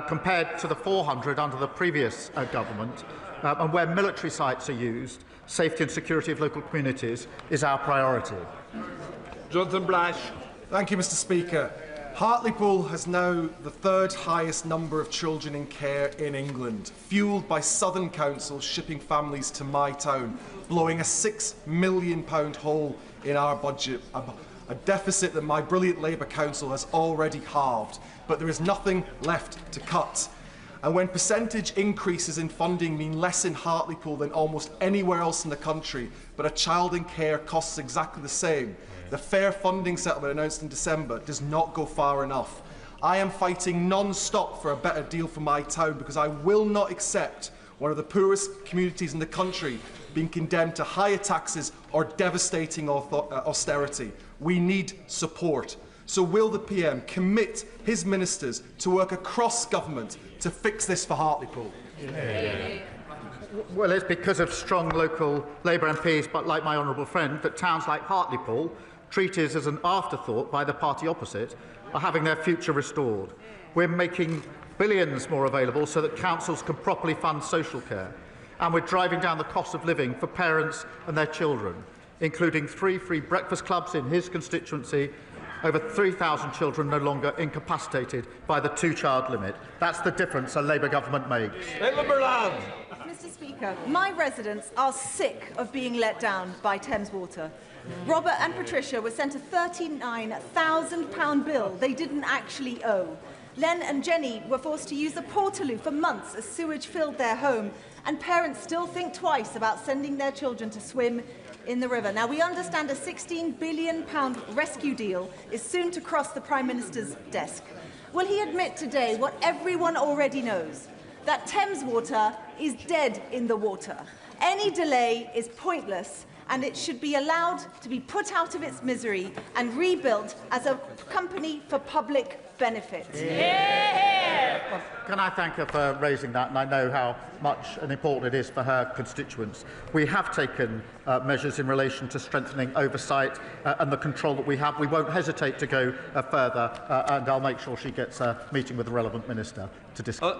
compared to the 400 under the previous government. And where military sites are used, safety and security of local communities is our priority. Jonathan Blash. Thank you, Mr. Speaker. Hartlepool has now the third highest number of children in care in England, fuelled by Southern Council shipping families to my town, blowing a £6 million hole in our budget, a deficit that my brilliant Labour Council has already halved. But there is nothing left to cut. And when percentage increases in funding mean less in Hartlepool than almost anywhere else in the country, but a child in care costs exactly the same, the fair funding settlement announced in December does not go far enough. I am fighting non-stop for a better deal for my town because I will not accept one of the poorest communities in the country being condemned to higher taxes or devastating austerity. We need support. So will the PM commit his ministers to work across government to fix this for Hartlepool? Well, it's because of strong local Labour MPs, but like my honourable friend, that towns like Hartlepool, treated as an afterthought by the party opposite, are having their future restored. We're making billions more available so that councils can properly fund social care. And we're driving down the cost of living for parents and their children, including 3 free breakfast clubs in his constituency, over 3,000 children no longer incapacitated by the 2-child limit. That's the difference a Labour government makes. Mr. Mr. Speaker, my residents are sick of being let down by Thames Water. Robert and Patricia were sent a £39,000 bill they didn't actually owe. Len and Jenny were forced to use the Portaloo for months as sewage filled their home, and parents still think twice about sending their children to swim in the river. Now, we understand a £16 billion rescue deal is soon to cross the Prime Minister's desk. Will he admit today what everyone already knows? That Thames Water is dead in the water. Any delay is pointless, and it should be allowed to be put out of its misery and rebuilt as a company for public benefit. Well, can I thank her for raising that, and I know how much and important it is for her constituents. We have taken measures in relation to strengthening oversight and the control that we have. We won't hesitate to go further, and I'll make sure she gets a meeting with the relevant minister to discuss.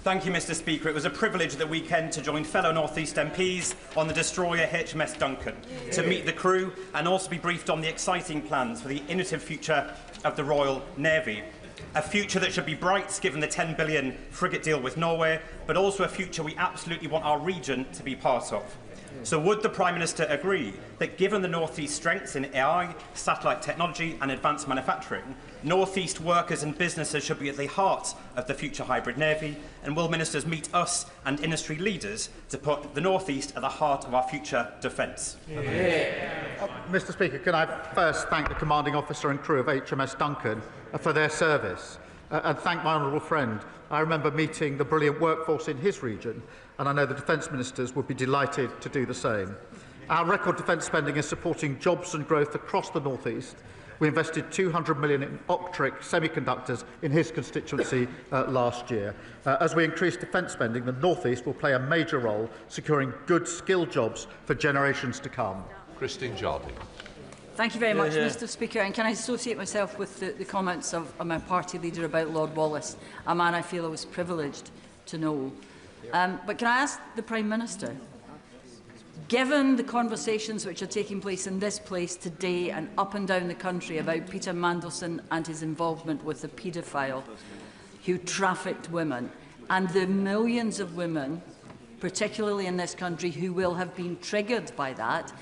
Thank you, Mr. Speaker. It was a privilege at the weekend to join fellow North East MPs on the destroyer HMS Duncan, to meet the crew and also be briefed on the exciting plans for the innovative future of the Royal Navy. A future that should be bright, given the £10 billion frigate deal with Norway, but also a future we absolutely want our region to be part of. So would the Prime Minister agree that, given the North East strengths in AI, satellite technology and advanced manufacturing, North East workers and businesses should be at the heart of the future hybrid navy? And will ministers meet us and industry leaders to put the North East at the heart of our future defence? Mr. Speaker, can I first thank the commanding officer and crew of HMS Duncan for their service, and thank my honourable friend. I remember meeting the brilliant workforce in his region, and I know the defence ministers would be delighted to do the same. Our record defence spending is supporting jobs and growth across the North East. We invested £200 million in Optric semiconductors in his constituency last year. As we increase defence spending, the North East will play a major role securing good skilled jobs for generations to come. Christine Jardine. Thank you very much, Mr. Speaker. And can I associate myself with the comments of my party leader about Lord Wallace, a man I feel I was privileged to know. But can I ask the Prime Minister, given the conversations which are taking place in this place today and up and down the country about Peter Mandelson and his involvement with the paedophile who trafficked women, and the millions of women, particularly in this country, who will have been triggered by that,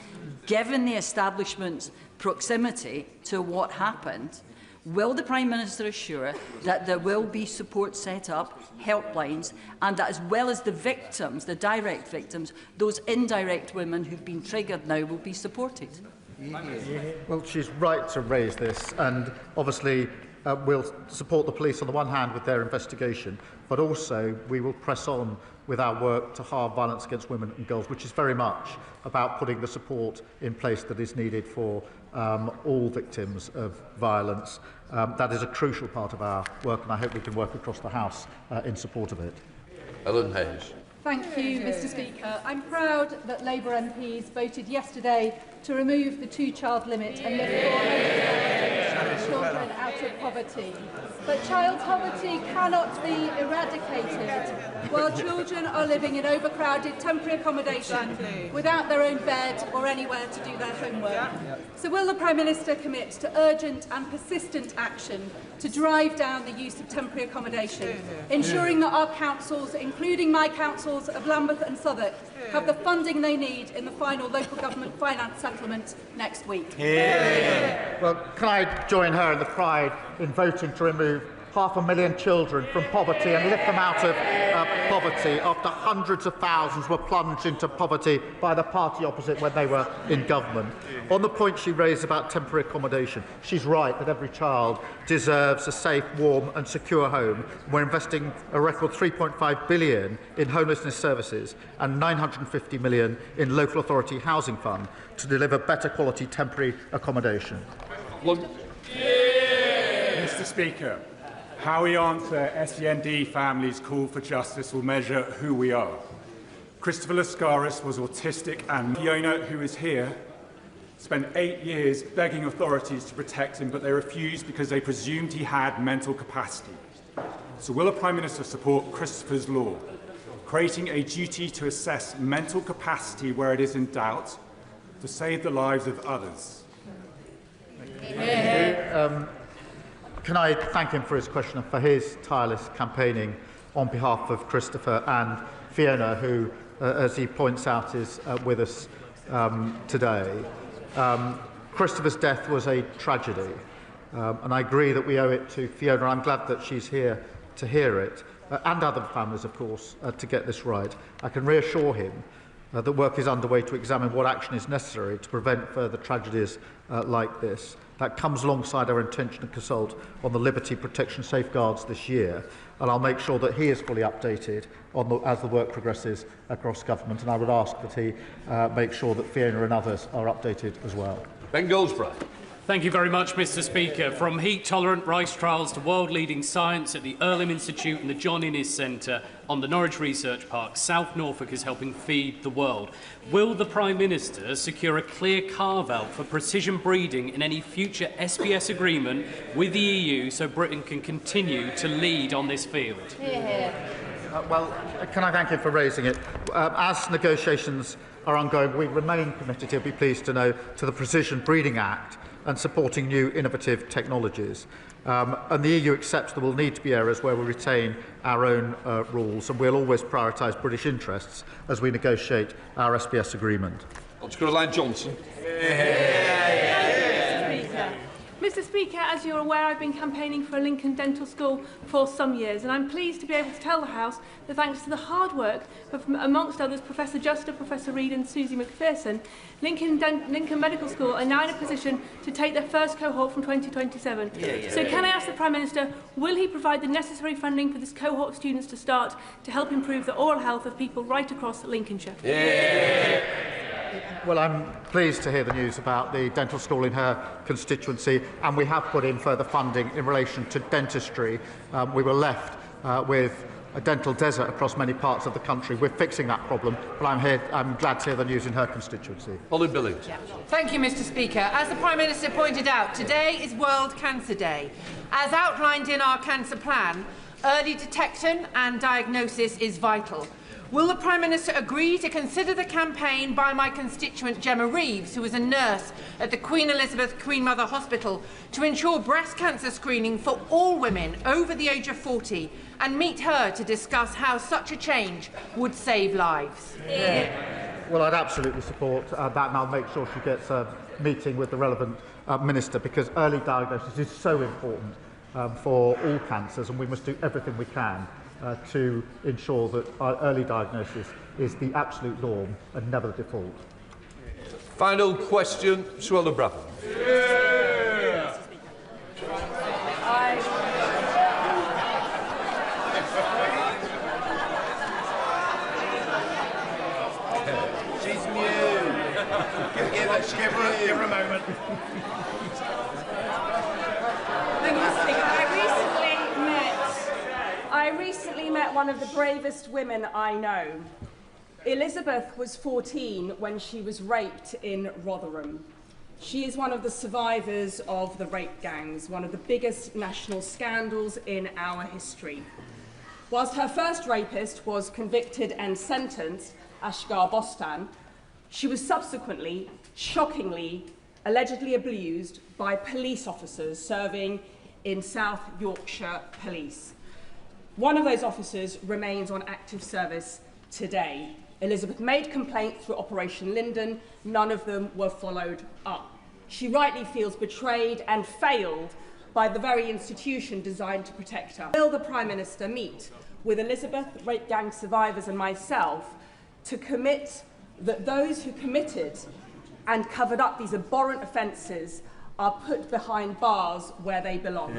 given the establishment's proximity to what happened, will the Prime Minister assure that there will be support set up, helplines, and that as well as the victims, the direct victims, those indirect women who've been triggered now will be supported? Well, she's right to raise this, and obviously we'll support the police on the one hand with their investigation, but also we will press on with our work to halve violence against women and girls, which is very much about putting the support in place that is needed for all victims of violence. That is a crucial part of our work, and I hope we can work across the House in support of it. Ellen Hayes. Thank you, Mr. Speaker. I'm proud that Labour MPs voted yesterday to remove the two-child limit and lift 400,000 children out of poverty. But child poverty cannot be eradicated while children are living in overcrowded temporary accommodation without their own bed or anywhere to do their homework. So will the Prime Minister commit to urgent and persistent action to drive down the use of temporary accommodation, ensuring that our councils, including my councils of Lambeth and Southwark, have the funding they need in the final local government finance settlement next week? Well, can I join her in the pride in voting to remove 500,000 children from poverty and lift them out of poverty after hundreds of thousands were plunged into poverty by the party opposite when they were in government. On the point she raised about temporary accommodation, she's right that every child deserves a safe, warm and secure home. We're investing a record £3.5 billion in homelessness services and £950 million in local authority housing fund to deliver better quality temporary accommodation. Mr. Speaker, how we answer SEND families' call for justice will measure who we are. Christopher Lascaris was autistic, and Fiona, who is here, spent 8 years begging authorities to protect him, but they refused because they presumed he had mental capacity. So will the Prime Minister support Christopher's law, creating a duty to assess mental capacity where it is in doubt, to save the lives of others? Can I thank him for his question and for his tireless campaigning on behalf of Christopher and Fiona, who, as he points out, is with us today. Christopher's death was a tragedy, and I agree that we owe it to Fiona. I'm glad that she's here to hear it, and other families, of course, to get this right. I can reassure him that work is underway to examine what action is necessary to prevent further tragedies like this. That comes alongside our intention to consult on the liberty protection safeguards this year, and I'll make sure that he is fully updated on as the work progresses across government, and I would ask that he make sure that Fiona and others are updated as well. Ben Goldsborough. Thank you very much, Mr. Speaker. From heat-tolerant rice trials to world-leading science at the Earlham Institute and the John Innes Centre on the Norwich Research Park, South Norfolk is helping feed the world. Will the Prime Minister secure a clear carve-out for precision breeding in any future SPS agreement with the EU so Britain can continue to lead on this field? Well, can I thank you for raising it? As negotiations are ongoing, we remain committed, you'll be pleased to know, to the Precision Breeding Act and supporting new innovative technologies. And the EU accepts there will need to be areas where we retain our own rules, and we'll always prioritise British interests as we negotiate our SPS agreement. Caroline Johnson. Mr. Speaker, as you're aware, I've been campaigning for a Lincoln Dental School for some years, and I'm pleased to be able to tell the House that thanks to the hard work of, amongst others, Professor Juster, Professor Reid and Susie McPherson, Lincoln Medical School are now in a position to take their first cohort from 2027. So can I ask the Prime Minister, will he provide the necessary funding for this cohort of students to start to help improve the oral health of people right across Lincolnshire? Well, I'm pleased to hear the news about the dental school in her constituency, and we have put in further funding in relation to dentistry. We were left with a dental desert across many parts of the country. We're fixing that problem, but I'm glad to hear the news in her constituency. Ollie Billings. Thank you, Mr. Speaker. As the Prime Minister pointed out, today is World Cancer Day. As outlined in our cancer plan, early detection and diagnosis is vital. Will the Prime Minister agree to consider the campaign by my constituent Gemma Reeves, who is a nurse at the Queen Elizabeth Queen Mother Hospital, to ensure breast cancer screening for all women over the age of 40 and meet her to discuss how such a change would save lives? Well, I'd absolutely support that, and I'll make sure she gets a meeting with the relevant minister, because early diagnosis is so important for all cancers, and we must do everything we can to ensure that our early diagnosis is the absolute norm and never the default. Final question, Suella Brabham. She's mute. Give her a moment. Thank you, Speaker. I recently met one of the bravest women I know. Elizabeth was 14 when she was raped in Rotherham. She is one of the survivors of the rape gangs, one of the biggest national scandals in our history. Whilst her first rapist was convicted and sentenced, Ashgar Bostan, she was subsequently, shockingly, allegedly abused by police officers serving in South Yorkshire Police. One of those officers remains on active service today. Elizabeth made complaint through Operation Linden. None of them were followed up. She rightly feels betrayed and failed by the very institution designed to protect her. Will the Prime Minister meet with Elizabeth, rape gang survivors and myself to commit that those who committed and covered up these abhorrent offences are put behind bars where they belong?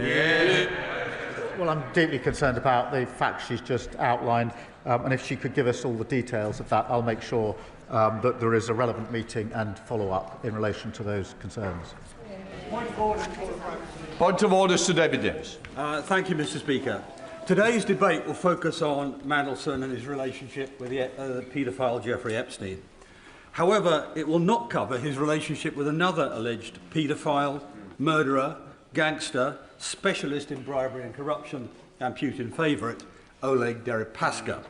Well, I'm deeply concerned about the facts she's just outlined, and if she could give us all the details of that, I'll make sure that there is a relevant meeting and follow-up in relation to those concerns. Point of order, Sir David Davis. Thank you, Mr. Speaker. Today's debate will focus on Mandelson and his relationship with the paedophile Jeffrey Epstein. However, it will not cover his relationship with another alleged paedophile, murderer, gangster, specialist in bribery and corruption, and Putin favourite, Oleg Deripaska,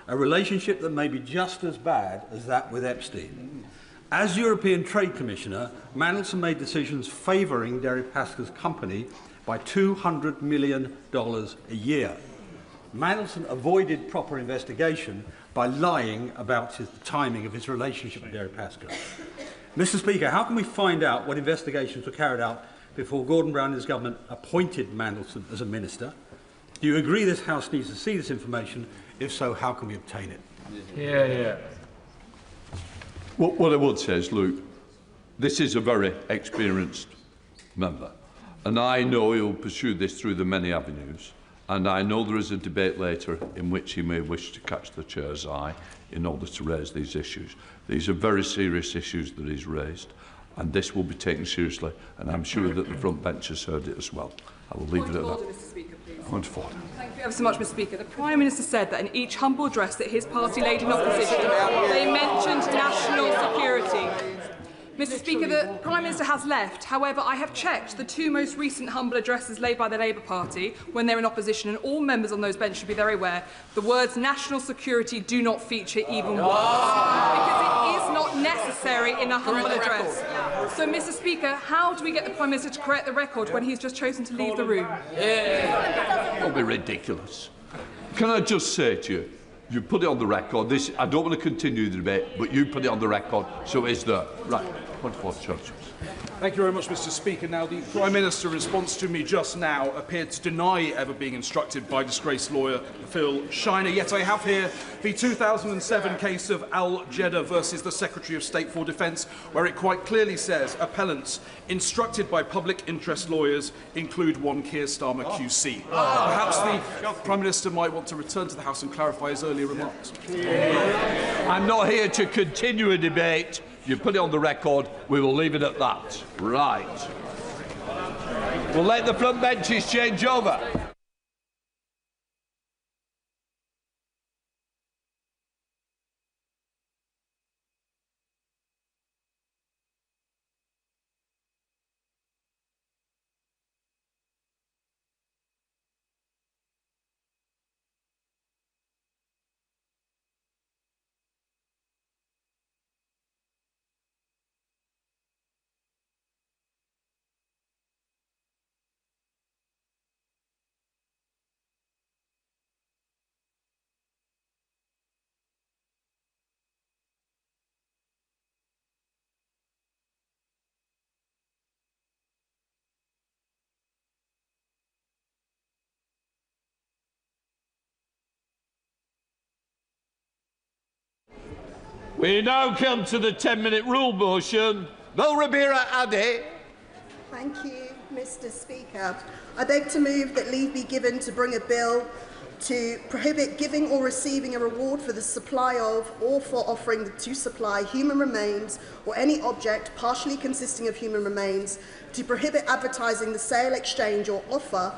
a relationship that may be just as bad as that with Epstein. As European Trade Commissioner, Mandelson made decisions favouring Deripaska's company by $200 million a year. Mandelson avoided proper investigation by lying about the timing of his relationship with Deripaska. Mr. Speaker, how can we find out what investigations were carried out before Gordon Brown and his government appointed Mandelson as a minister? Do you agree this House needs to see this information? If so, how can we obtain it? Yeah. What I would say is, Luke, this is a very experienced member, and I know he'll pursue this through the many avenues, and I know there is a debate later in which he may wish to catch the chair's eye in order to raise these issues. These are very serious issues that he's raised, and this will be taken seriously, and I'm sure that the front bench has heard it as well. I will leave it at that. Mr. Speaker, please. Point of order. Thank you ever so much, Mr. Speaker. The Prime Minister said that in each humble address that his party laid in opposition, they mentioned national security. Mr. Speaker, the Prime Minister has left. However, I have checked the two most recent humble addresses laid by the Labour Party when they're in opposition, and all members on those benches should be very aware the words national security do not feature even once, because it is not necessary in a humble address. So, Mr. Speaker, how do we get the Prime Minister to correct the record when he's just chosen to leave the room? Don't be ridiculous. Can I just say to you, you put it on the record. I don't want to continue the debate, but you put it on the record, so it's there. Right. Thank you very much, Mr. Speaker. Now, the Prime Minister, in response to me just now, appeared to deny ever being instructed by disgraced lawyer Phil Shiner. Yet I have here the 2007 case of Al Jeddah versus the Secretary of State for Defence, where it quite clearly says appellants instructed by public interest lawyers include one Keir Starmer QC. Perhaps the Prime Minister might want to return to the House and clarify his earlier remarks. I'm not here to continue a debate. You put it on the record, we will leave it at that. Right. We'll let the front benches change over. We now come to the 10-minute rule motion. Belrabira Ade. Thank you, Mr. Speaker. I beg to move that leave be given to bring a bill to prohibit giving or receiving a reward for the supply of or for offering to supply human remains or any object partially consisting of human remains, to prohibit advertising the sale, exchange or offer